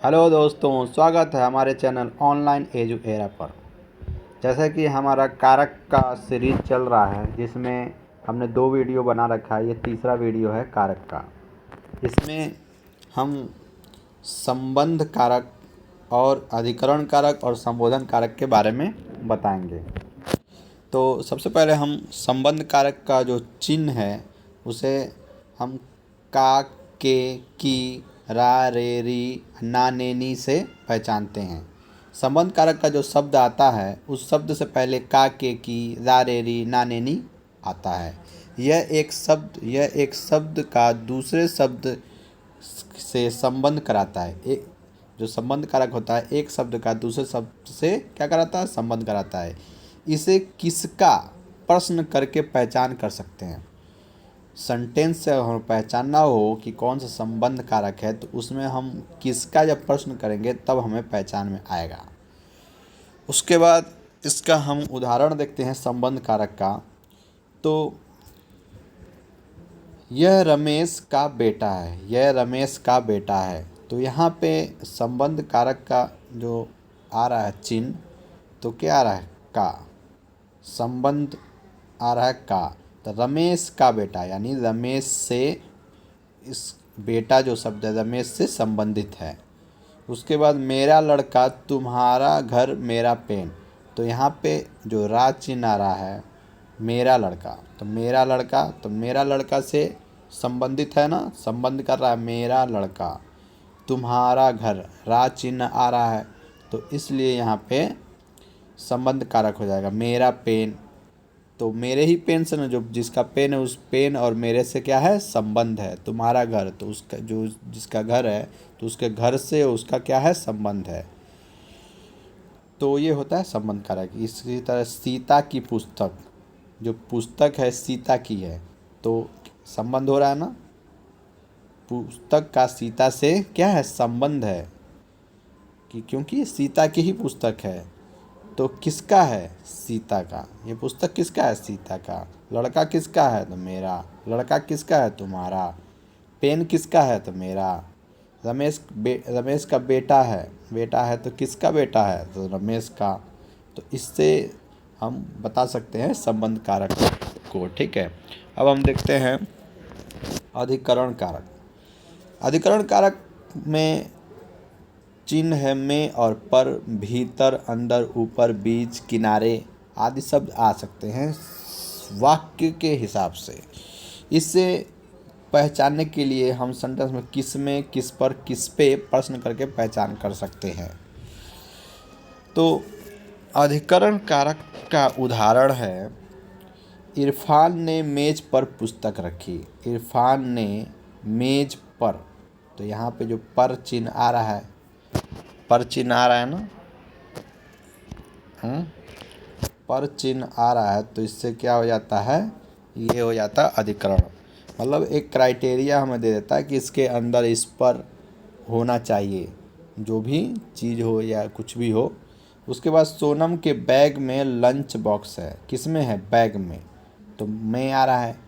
Hello दोस्तों, स्वागत है हमारे चैनल ऑनलाइन एजू एरा पर। जैसे कि हमारा कारक का सीरीज चल रहा है, जिसमें हमने 2 वीडियो बना रखा है। ये तीसरा वीडियो है कारक का। इसमें हम संबंध कारक और अधिकरण कारक और संबोधन कारक के बारे में बताएंगे। तो सबसे पहले हम संबंध कारक का जो चिन्ह है उसे हम का, के, की, रा, रे, री, ना, ने, नी से पहचानते हैं। संबंध कारक का जो शब्द आता है उस शब्द से पहले का, के, की, रा, रे, री, ना, ने, नी आता है। यह एक शब्द का दूसरे शब्द से संबंध कराता है। एक जो संबंध कारक होता है एक शब्द का दूसरे शब्द से क्या कराता है, संबंध कराता है। इसे किसका प्रश्न करके पहचान कर सकते हैं। सेंटेंस से हम पहचानना हो कि कौन सा संबंध कारक है तो उसमें हम किसका जब प्रश्न करेंगे तब हमें पहचान में आएगा। उसके बाद इसका हम उदाहरण देखते हैं संबंध कारक का। तो यह रमेश का बेटा है, यह रमेश का बेटा है। तो यहाँ पे संबंध कारक का जो आ रहा है चिन्ह, तो क्या आ रहा है, का। संबंध आ रहा है का, तो रमेश का बेटा यानी रमेश से, इस बेटा जो शब्द है रमेश से संबंधित है। उसके बाद मेरा लड़का, तुम्हारा घर, मेरा पेन। तो यहाँ पे जो रा चिन्ह आ रहा है मेरा लड़का, तो मेरा लड़का, तो मेरा लड़का से संबंधित है ना, संबंध कर रहा है मेरा लड़का। तुम्हारा घर, रा चिन्ह आ रहा है तो इसलिए यहाँ पे संबंध कारक हो जाएगा मेरा पेन। तो मेरे ही पेन से ना, जो जिसका पेन है उस पेन और मेरे से क्या है, संबंध है। तुम्हारा घर, तो उसका जो जिसका घर है तो उसके घर से उसका क्या है, संबंध है। तो ये होता है संबंध कारक। इसी तरह सीता की पुस्तक, जो पुस्तक है सीता की है तो संबंध हो रहा है ना, पुस्तक का सीता से क्या है, संबंध है कि क्योंकि सीता की ही पुस्तक है। तो किसका है, सीता का। ये पुस्तक किसका है, सीता का। लड़का किसका है, तो मेरा। लड़का किसका है, तुम्हारा। पेन किसका है, तो मेरा। रमेश का बेटा है, बेटा है तो किसका बेटा है, तो रमेश का। तो इससे हम बता सकते हैं संबंध कारक को। ठीक है, अब हम देखते हैं अधिकरण कारक। अधिकरण कारक में चिन्ह है में और पर, भीतर, अंदर, ऊपर, बीच, किनारे आदि शब्द आ सकते हैं वाक्य के हिसाब से। इससे पहचानने के लिए हम सेंटेंस में किस में, किस पर, किस पे प्रश्न करके पहचान कर सकते हैं। तो अधिकरण कारक का उदाहरण है, इरफान ने मेज पर पुस्तक रखी। इरफान ने मेज पर, तो यहाँ पे जो पर चिन्ह आ रहा है, पर चिन्ह आ रहा है ना, पर चिन्ह आ रहा है तो इससे क्या हो जाता है, ये हो जाता है अधिकरण। मतलब एक क्राइटेरिया हमें दे देता है कि इसके अंदर इस पर होना चाहिए, जो भी चीज़ हो या कुछ भी हो। उसके बाद सोनम के बैग में लंच बॉक्स है, किस में है, बैग में, तो में आ रहा है।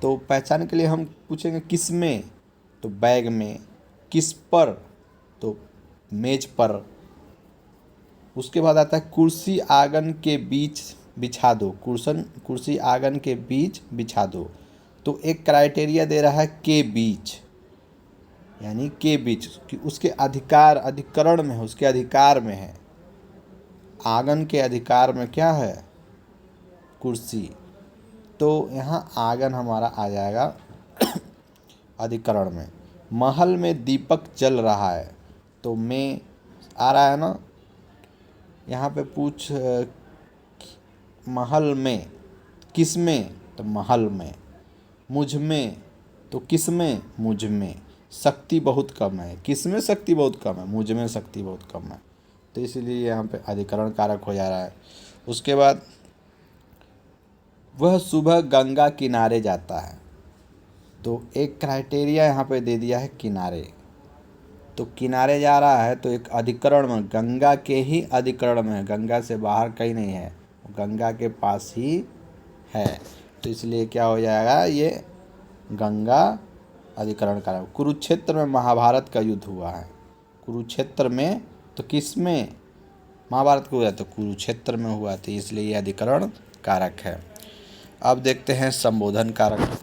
तो पहचान के लिए हम पूछेंगे किस में, तो बैग में। किस पर, तो मेज पर। उसके बाद आता है कुर्सी आंगन के बीच बिछा दो। कुर्सी आंगन के बीच बिछा दो। तो एक क्राइटेरिया दे रहा है के बीच, यानी के बीच कि उसके अधिकरण में है, उसके अधिकार में है। आंगन के अधिकार में क्या है, कुर्सी। तो यहाँ आंगन हमारा आ जाएगा अधिकरण में। महल में दीपक जल रहा है, तो में आ रहा है ना। यहाँ पे पूछ महल में, किस में, तो महल में। मुझ में, तो किस में, मुझ में। शक्ति बहुत कम है, किस में शक्ति बहुत कम है, मुझ में शक्ति बहुत कम है। तो इसीलिए यहाँ पे अधिकरण कारक हो जा रहा है। उसके बाद वह सुबह गंगा किनारे जाता है, तो एक क्राइटेरिया यहाँ पे दे दिया है किनारे। तो किनारे जा रहा है तो एक अधिकरण में, गंगा के ही अधिकरण में है, गंगा से बाहर कहीं नहीं है, गंगा के पास ही है। तो इसलिए क्या हो जाएगा, ये गंगा अधिकरण कारक। कुरुक्षेत्र में महाभारत का युद्ध हुआ है। कुरुक्षेत्र में तो किस में महाभारत को हुआ तो कुरुक्षेत्र में हुआ, तो इसलिए ये अधिकरण कारक है। अब देखते हैं संबोधन कारक।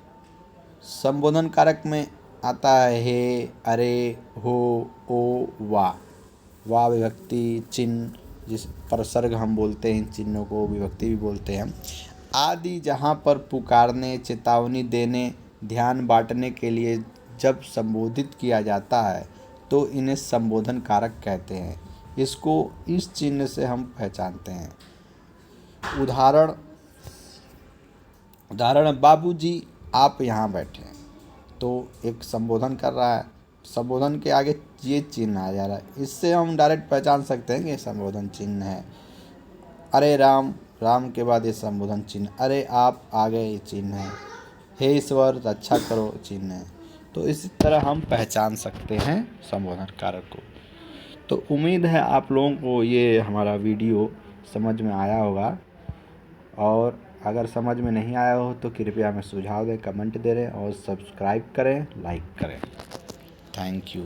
संबोधन कारक में आता है हे, अरे, हो, ओ, वाह। वाह विभक्ति चिन्ह, जिस प्रसर्ग हम बोलते हैं, इन चिन्हों को विभक्ति भी बोलते हैं। आदि जहाँ पर पुकारने, चेतावनी देने, ध्यान बांटने के लिए जब संबोधित किया जाता है तो इन्हें संबोधन कारक कहते हैं। इसको इस चिन्ह से हम पहचानते हैं। उदाहरण बाबूजी आप यहाँ बैठे, तो एक संबोधन कर रहा है, संबोधन के आगे ये चिन्ह आ जा रहा है, इससे हम डायरेक्ट पहचान सकते हैं कि ये संबोधन चिन्ह है। अरे राम, राम के बाद ये संबोधन चिन्ह, अरे आप आ गए, ये चिन्ह है। हे ईश्वर रक्षा करो, चिन्ह है। तो इसी तरह हम पहचान सकते हैं संबोधन कारक को। तो उम्मीद है आप लोगों को ये हमारा वीडियो समझ में आया होगा, और अगर समझ में नहीं आया हो तो कृपया हमें सुझाव दें, कमेंट दे रहे और सब्सक्राइब करें, लाइक करें। Thank you.